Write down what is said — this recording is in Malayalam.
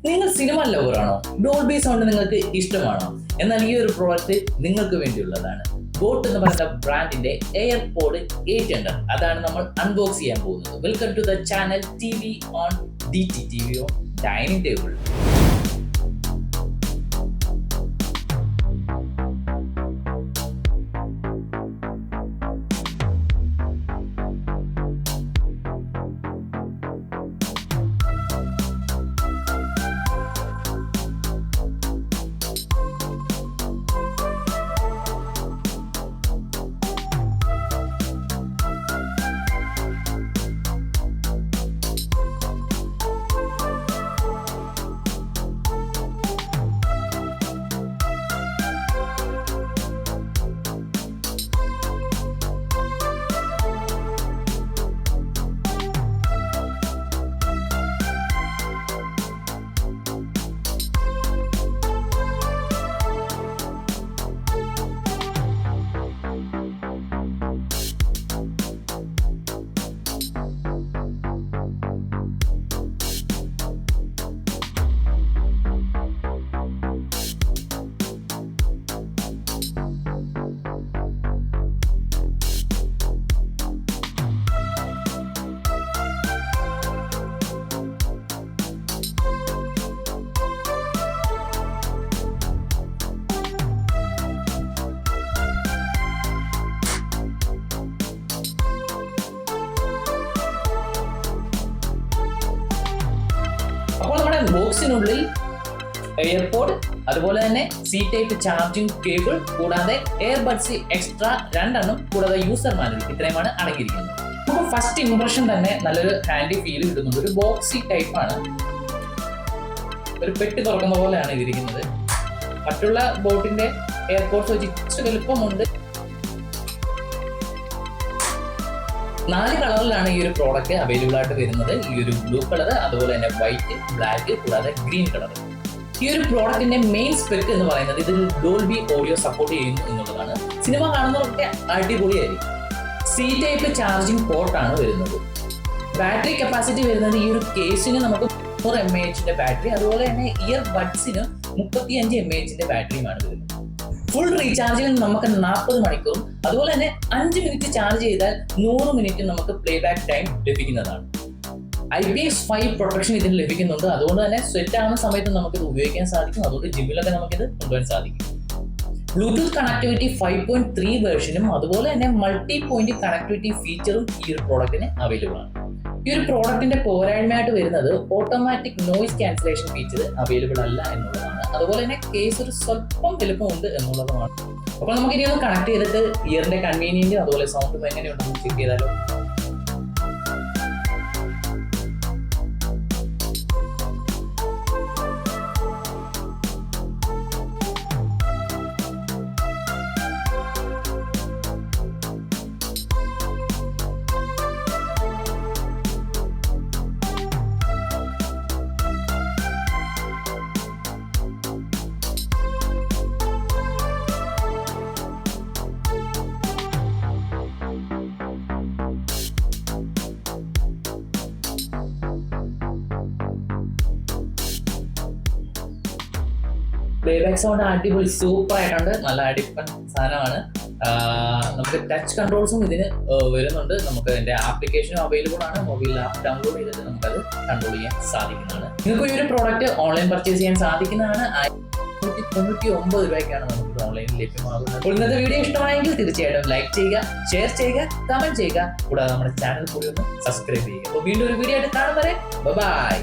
നിങ്ങൾ സിനിമ ലവറാണോ? ഡോൾബി സൗണ്ട് നിങ്ങൾക്ക് ഇഷ്ടമാണോ? എന്നാൽ ഈ ഒരു പ്രോഡക്റ്റ് നിങ്ങൾക്ക് വേണ്ടിയുള്ളതാണ്. ബോട്ട് എന്ന് പറയുന്ന ബ്രാൻഡിന്റെ എയർപോഡ് 800 അതാണ് നമ്മൾ അൺബോക്സ് ചെയ്യാൻ പോകുന്നത്. Welcome to the channel TV on DT TV on dining table. അപ്പോൾ നമ്മുടെ ബോക്സിനുള്ളിൽ എയർപോഡ്, അതുപോലെ തന്നെ സി ടൈപ്പ് ചാർജിംഗ് കേബിൾ, കൂടാതെ എയർബഡ്സ് എക്സ്ട്രാ 2 കൂടാതെ യൂസർ മാനുവൽ, ഇത്രയുമാണ് അടങ്ങിയിരിക്കുന്നത്. അപ്പോൾ ഫസ്റ്റ് ഇംപ്രഷൻ തന്നെ നല്ലൊരു ഹാൻഡി ഫീൽ കിട്ടുന്നുണ്ട്. ഒരു ബോക്സി ടൈപ്പ് ആണ്, ഒരു പെട്ടി തുറക്കുന്ന പോലെയാണ് ഇതിരിക്കുന്നത്. മറ്റുള്ള ബോട്ടിന്റെ എയർപോഡ്സ് വെച്ച് ഇച്ചിരി വലുപ്പമുണ്ട്. 4 കളറിലാണ് ഈ ഒരു പ്രോഡക്റ്റ് അവൈലബിൾ ആയിട്ട് വരുന്നത്. ഈ ഒരു ബ്ലൂ കളർ, അതുപോലെ തന്നെ വൈറ്റ്, ബ്ലാക്ക്, കൂടാതെ ഗ്രീൻ കളർ. ഈ ഒരു പ്രോഡക്റ്റിന്റെ മെയിൻ സ്പെക് എന്ന് പറയുന്നത് ഇതിൽ ഡോൾബി ഓഡിയോ സപ്പോർട്ട് ചെയ്യുന്നു എന്നുള്ളതാണ്. സിനിമ കാണുന്നവർക്ക് അടിപൊളിയായിരിക്കും. സി ടൈപ്പ് ചാർജിംഗ് പോർട്ടാണ് വരുന്നത്. ബാറ്ററി കപ്പാസിറ്റി വരുന്നത് ഈ ഒരു കേസിന് നമുക്ക് 100 mAh ബാറ്ററി, അതുപോലെ തന്നെ ഇയർ ബഡ്സിന് 35 mAh ബാറ്ററിയുമാണ് വരുന്നത്. ഫുൾ റീചാർജിൽ നമുക്ക് 40 മണിക്കൂറും, അതുപോലെ തന്നെ 5 മിനിറ്റ് ചാർജ് ചെയ്താൽ 100 മിനിറ്റ് നമുക്ക് പ്ലേ ബാക്ക് ടൈം ലഭിക്കുന്നതാണ്. IPX5 പ്രൊട്ടക്ഷൻ ഇതിന് ലഭിക്കുന്നുണ്ട്. അതുകൊണ്ട് തന്നെ സ്വെറ്റ് ആവുന്ന സമയത്ത് നമുക്കിത് ഉപയോഗിക്കാൻ സാധിക്കും. അതുകൊണ്ട് ജിമ്മിലൊക്കെ നമുക്കിത് കൊണ്ടുപോകാൻ സാധിക്കും. ബ്ലൂടൂത്ത് കണക്ടിവിറ്റി 5.3 വേർഷനും, അതുപോലെ തന്നെ മൾട്ടി പോയിന്റ് കണക്ടിവിറ്റി ഫീച്ചറും ഈ ഒരു പ്രോഡക്റ്റിന് അവൈലബിൾ ആണ്. ഈ ഒരു പ്രോഡക്റ്റിന്റെ പോരായ്മയായിട്ട് വരുന്നത് automatic noise cancellation feature available അല്ല എന്നുള്ളതാണ്. അതുപോലെ തന്നെ കേസ് ഒരു സ്വല്പം വലുപ്പമുണ്ട് എന്നുള്ളതുമാണ്. അപ്പോൾ നമുക്ക് ഇനി ഒന്ന് കണക്ട് ചെയ്തിട്ട് ഇയറിന്റെ കൺവീനിയന്റ് അതുപോലെ സൗണ്ടും എങ്ങനെയുണ്ടെന്ന് ചെക്ക് ചെയ്താലോ. പ്ലേബാക്ക് സൗണ്ട് അടിപൊളി സൂപ്പർ ആയിട്ടുണ്ട്. നല്ല അടിപ്പൻ സാധനമാണ്. നമുക്ക് ടച്ച് കൺട്രോൾസും ഇതിന് വരുന്നുണ്ട്. നമുക്ക് ഇതിന്റെ ആപ്ലിക്കേഷനും അവൈലബിൾ ആണ്. മൊബൈൽ ആപ്പ് ഡൗൺലോഡ് ചെയ്തിട്ട് നമുക്കത് കൺട്രോൾ ചെയ്യാൻ സാധിക്കുന്നതാണ്. നിങ്ങൾക്ക് ഈ ഒരു പ്രോഡക്റ്റ് ഓൺലൈൻ പർച്ചേസ് ചെയ്യാൻ സാധിക്കുന്നതാണ്. 199 രൂപയ്ക്കാണ് നമുക്ക് ഓൺലൈനിൽ ലഭ്യമാകുന്നത്. അപ്പോൾ ഇന്നത്തെ വീഡിയോ ഇഷ്ടമായെങ്കിൽ തീർച്ചയായിട്ടും ലൈക്ക് ചെയ്യുക, ഷെയർ ചെയ്യുക, കമന്റ് ചെയ്യുക, കൂടാതെ നമ്മുടെ ചാനൽ കൂടി ഒന്ന് സബ്സ്ക്രൈബ് ചെയ്യുക. അപ്പോൾ വീണ്ടും ഒരു വീഡിയോ ആയിട്ട് കാണും വരെ ബൈ.